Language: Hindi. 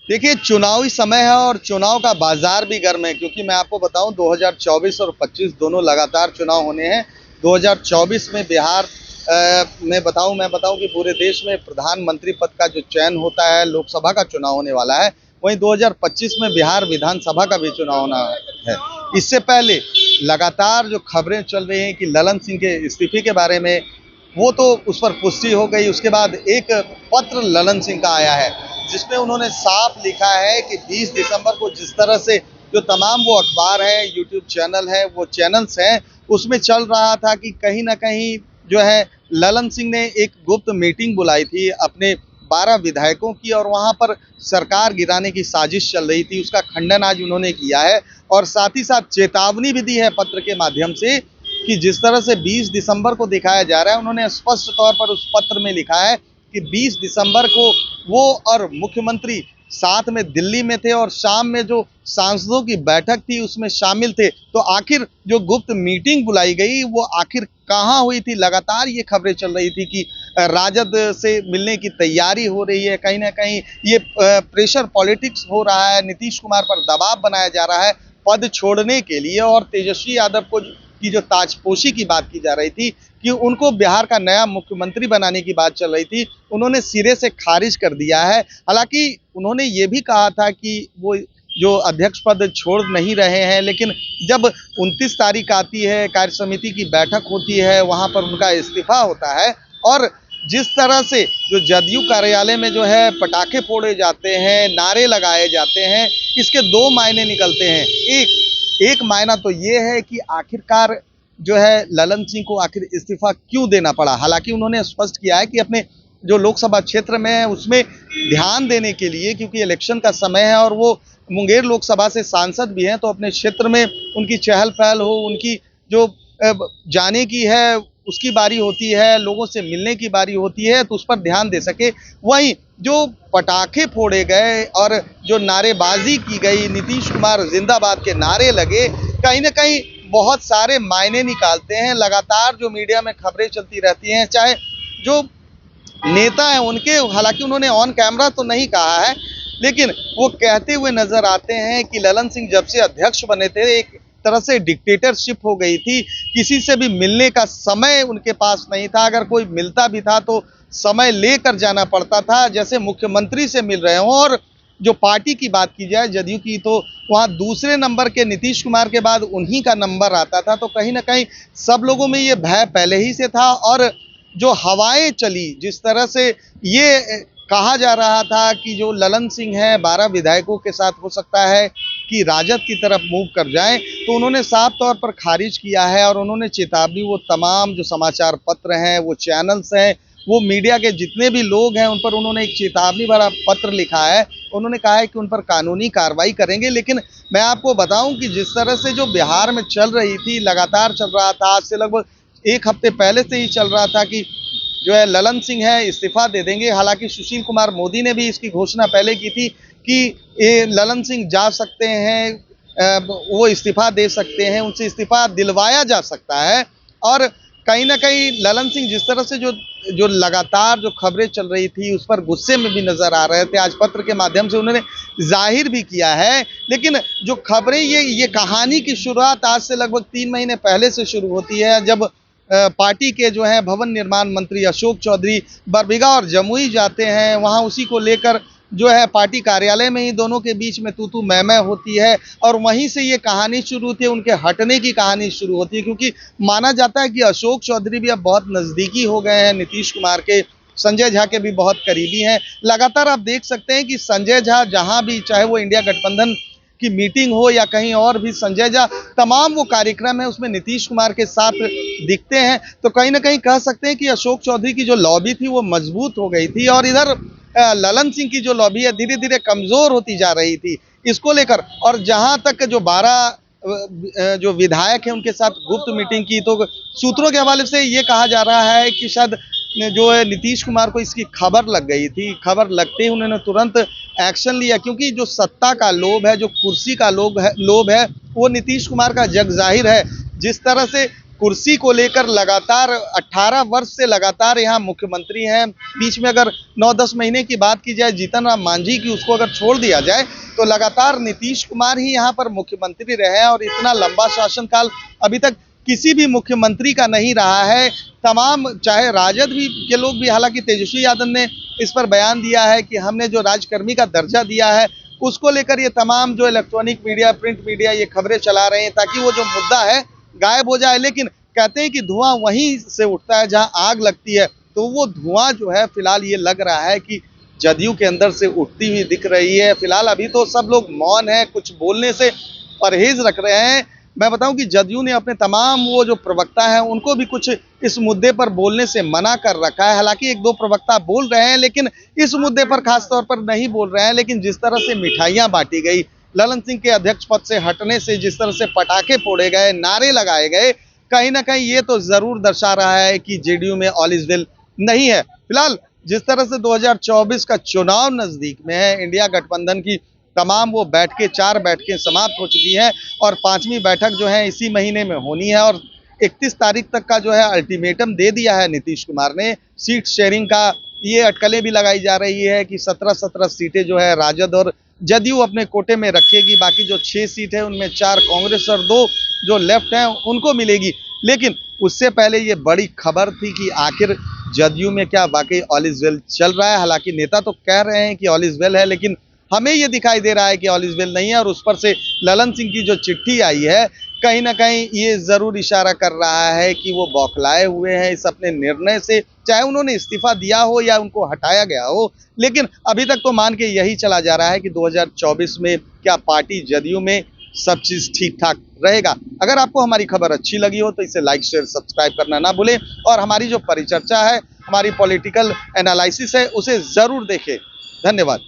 देखिए, चुनावी समय है और चुनाव का बाजार भी गर्म है, क्योंकि मैं आपको बताऊं 2024 और 25 दोनों लगातार चुनाव होने हैं। 2024 में बिहार मैं बताऊं कि पूरे देश में प्रधानमंत्री पद का जो चयन होता है, लोकसभा का चुनाव होने वाला है। वहीं 2025 में बिहार विधानसभा का भी चुनाव होना है। इससे पहले लगातार जो खबरें चल रही हैं कि ललन सिंह के इस्तीफे के बारे में, वो तो उस पर पुष्टि हो गई। उसके बाद एक पत्र ललन सिंह का आया है, जिसमें उन्होंने साफ लिखा है कि 20 दिसंबर को जिस तरह से जो तमाम वो अखबार है, यूट्यूब चैनल है, वो चैनल्स हैं, उसमें चल रहा था कि कहीं ना कहीं जो है ललन सिंह ने एक गुप्त मीटिंग बुलाई थी अपने 12 विधायकों की, और वहां पर सरकार गिराने की साजिश चल रही थी। उसका खंडन आज उन्होंने किया है और साथ ही साथ चेतावनी भी दी है पत्र के माध्यम से कि जिस तरह से 20 दिसंबर को दिखाया जा रहा है। उन्होंने स्पष्ट तौर पर उस पत्र में लिखा है कि 20 दिसंबर को वो और मुख्यमंत्री साथ में दिल्ली में थे और शाम में जो सांसदों की बैठक थी उसमें शामिल थे। तो आखिर जो गुप्त मीटिंग बुलाई गई वो आखिर कहाँ हुई थी? लगातार ये खबरें चल रही थी कि राजद से मिलने की तैयारी हो रही है, कहीं ना कहीं ये प्रेशर पॉलिटिक्स हो रहा है, नीतीश कुमार पर दबाव बनाया जा रहा है पद छोड़ने के लिए। और तेजस्वी यादव को की जो ताजपोशी की बात की जा रही थी कि उनको बिहार का नया मुख्यमंत्री बनाने की बात चल रही थी, उन्होंने सिरे से खारिज कर दिया है। हालांकि उन्होंने ये भी कहा था कि वो जो अध्यक्ष पद छोड़ नहीं रहे हैं, लेकिन जब 29 तारीख आती है, कार्य समिति की बैठक होती है, वहां पर उनका इस्तीफा होता है। और जिस तरह से जो जदयू कार्यालय में जो है पटाखे फोड़े जाते हैं, नारे लगाए जाते हैं, इसके दो मायने निकलते हैं। एक मायना तो ये है कि आखिरकार जो है ललन सिंह को आखिर इस्तीफा क्यों देना पड़ा। हालांकि उन्होंने स्पष्ट किया है कि अपने जो लोकसभा क्षेत्र में है उसमें ध्यान देने के लिए, क्योंकि इलेक्शन का समय है और वो मुंगेर लोकसभा से सांसद भी हैं, तो अपने क्षेत्र में उनकी चहल पहल हो, उनकी जो जाने की है उसकी बारी होती है, लोगों से मिलने की बारी होती है, तो उस पर ध्यान दे सके। वहीं जो पटाखे फोड़े गए और जो नारेबाजी की गई, नीतीश कुमार जिंदाबाद के नारे लगे, कहीं ना कहीं बहुत सारे मायने निकालते हैं। लगातार जो मीडिया में खबरें चलती रहती हैं, चाहे जो नेता हैं उनके, हालांकि उन्होंने ऑन कैमरा तो नहीं कहा है, लेकिन वो कहते हुए नजर आते हैं कि ललन सिंह जब से अध्यक्ष बने थे एक तरह से डिक्टेटरशिप हो गई थी। किसी से भी मिलने का समय उनके पास नहीं था, अगर कोई मिलता भी था तो समय लेकर जाना पड़ता था, जैसे मुख्यमंत्री से मिल रहे हों। और जो पार्टी की बात की जाए जदयू की, तो वहाँ दूसरे नंबर के नीतीश कुमार के बाद उन्हीं का नंबर आता था। तो कहीं ना कहीं सब लोगों में ये भय पहले ही से था। और जो हवाएं चली, जिस तरह से ये कहा जा रहा था कि जो ललन सिंह है 12 विधायकों के साथ हो सकता है कि राजद की तरफ मूव कर जाएं, तो उन्होंने साफ तौर पर खारिज किया है। और उन्होंने चेतावनी, वो तमाम जो समाचार पत्र हैं, वो चैनल्स हैं, वो मीडिया के जितने भी लोग हैं, उन पर उन्होंने एक चेतावनी भरा पत्र लिखा है। उन्होंने कहा है कि उन पर कानूनी कार्रवाई करेंगे। लेकिन मैं आपको बताऊं कि जिस तरह से जो बिहार में चल रही थी, लगातार चल रहा था, आज से लगभग एक हफ्ते पहले से ही चल रहा था कि जो है ललन सिंह है इस्तीफा दे देंगे। हालांकि सुशील कुमार मोदी ने भी इसकी घोषणा पहले की थी कि ये ललन सिंह जा सकते हैं, वो इस्तीफा दे सकते हैं, उनसे इस्तीफा दिलवाया जा सकता है। और कहीं ना कहीं ललन सिंह जिस तरह से जो जो लगातार जो खबरें चल रही थी उस पर गुस्से में भी नजर आ रहे थे, आज पत्र के माध्यम से उन्होंने जाहिर भी किया है। लेकिन जो खबरें, ये कहानी की शुरुआत आज से लगभग 3 महीने पहले से शुरू होती है, जब पार्टी के जो है भवन निर्माण मंत्री अशोक चौधरी बरबीघा और जमुई जाते हैं। वहां उसी को लेकर जो है पार्टी कार्यालय में ही दोनों के बीच में तू तू मैं होती है, और वहीं से ये कहानी शुरू होती है, उनके हटने की कहानी शुरू होती है। क्योंकि माना जाता है कि अशोक चौधरी भी अब बहुत नज़दीकी हो गए हैं नीतीश कुमार के, संजय झा के भी बहुत करीबी हैं। लगातार आप देख सकते हैं कि संजय झा जहां भी, चाहे वो इंडिया गठबंधन की मीटिंग हो या कहीं और भी, संजय झा तमाम वो कार्यक्रम है उसमें नीतीश कुमार के साथ दिखते हैं। तो कहीं ना कहीं कह सकते हैं कि अशोक चौधरी की जो लॉबी थी वो मजबूत हो गई थी, और इधर ललन सिंह की जो लॉबी है धीरे धीरे कमजोर होती जा रही थी इसको लेकर। और जहां तक जो 12 जो विधायक हैं उनके साथ गुप्त मीटिंग की, तो सूत्रों के हवाले से ये कहा जा रहा है कि शायद जो है नीतीश कुमार को इसकी खबर लग गई थी। खबर लगते ही उन्होंने तुरंत एक्शन लिया, क्योंकि जो सत्ता का लोभ है, जो कुर्सी का लोभ है, वो नीतीश कुमार का जग जाहिर है। जिस तरह से कुर्सी को लेकर लगातार 18 वर्ष से लगातार यहाँ मुख्यमंत्री हैं। बीच में अगर 9-10 महीने की बात की जाए जीतन राम मांझी की, उसको अगर छोड़ दिया जाए तो लगातार नीतीश कुमार ही यहाँ पर मुख्यमंत्री रहे हैं और इतना लंबा शासनकाल अभी तक किसी भी मुख्यमंत्री का नहीं रहा है। तमाम चाहे राजद भी के लोग भी, हालांकि तेजस्वी यादव ने इस पर बयान दिया है कि हमने जो राजकर्मी का दर्जा दिया है उसको लेकर ये तमाम जो इलेक्ट्रॉनिक मीडिया, प्रिंट मीडिया ये खबरें चला रहे हैं ताकि वो जो मुद्दा है गायब हो जाए। लेकिन कहते हैं कि धुआं वहीं से उठता है जहां आग लगती है, तो वो धुआं जो है फिलहाल ये लग रहा है कि जदयू के अंदर से उठती हुई दिख रही है। फिलहाल अभी तो सब लोग मौन है, कुछ बोलने से परहेज रख रहे हैं। मैं बताऊं कि जदयू ने अपने तमाम वो जो प्रवक्ता हैं उनको भी कुछ इस मुद्दे पर बोलने से मना कर रखा है। हालांकि 1-2 प्रवक्ता बोल रहे हैं लेकिन इस मुद्दे पर खास तौर पर नहीं बोल रहे हैं। लेकिन जिस तरह से मिठाइयां बांटी गई, ललन सिंह के अध्यक्ष पद से हटने से जिस तरह से पटाखे फोड़े गए, नारे लगाए गए, कहीं ना कहीं ये तो जरूर दर्शा रहा है कि जेडीयू में ऑल इज वेल नहीं है। फिलहाल जिस तरह से 2024 का चुनाव नजदीक में है, इंडिया गठबंधन की तमाम वो बैठकें, 4 बैठकें समाप्त हो चुकी हैं और 5वीं बैठक जो है इसी महीने में होनी है और 31 तारीख तक का जो है अल्टीमेटम दे दिया है नीतीश कुमार ने। सीट शेयरिंग का ये अटकलें भी लगाई जा रही है कि 17-17 सीटें जो है राजद और जदयू अपने कोटे में रखेगी, बाकी जो 6 सीट है उनमें 4 कांग्रेस और 2 जो लेफ्ट हैं उनको मिलेगी। लेकिन उससे पहले ये बड़ी खबर थी कि आखिर जदयू में क्या वाकई ऑल इज वेल चल रहा है। हालांकि नेता तो कह रहे हैं कि ऑल इज वेल है, लेकिन हमें ये दिखाई दे रहा है कि ऑल इज वेल नहीं है। और उस पर से ललन सिंह की जो चिट्ठी आई है, कहीं ना कहीं ये जरूर इशारा कर रहा है कि वो बौखलाए हुए हैं इस अपने निर्णय से, चाहे उन्होंने इस्तीफा दिया हो या उनको हटाया गया हो। लेकिन अभी तक तो मान के यही चला जा रहा है कि 2024 में क्या पार्टी जदयू में सब चीज ठीक ठाक रहेगा। अगर आपको हमारी खबर अच्छी लगी हो तो इसे लाइक, शेयर, सब्सक्राइब करना ना भूलें और हमारी जो परिचर्चा है, हमारी पॉलिटिकल एनालिसिस है, उसे जरूर देखें। धन्यवाद।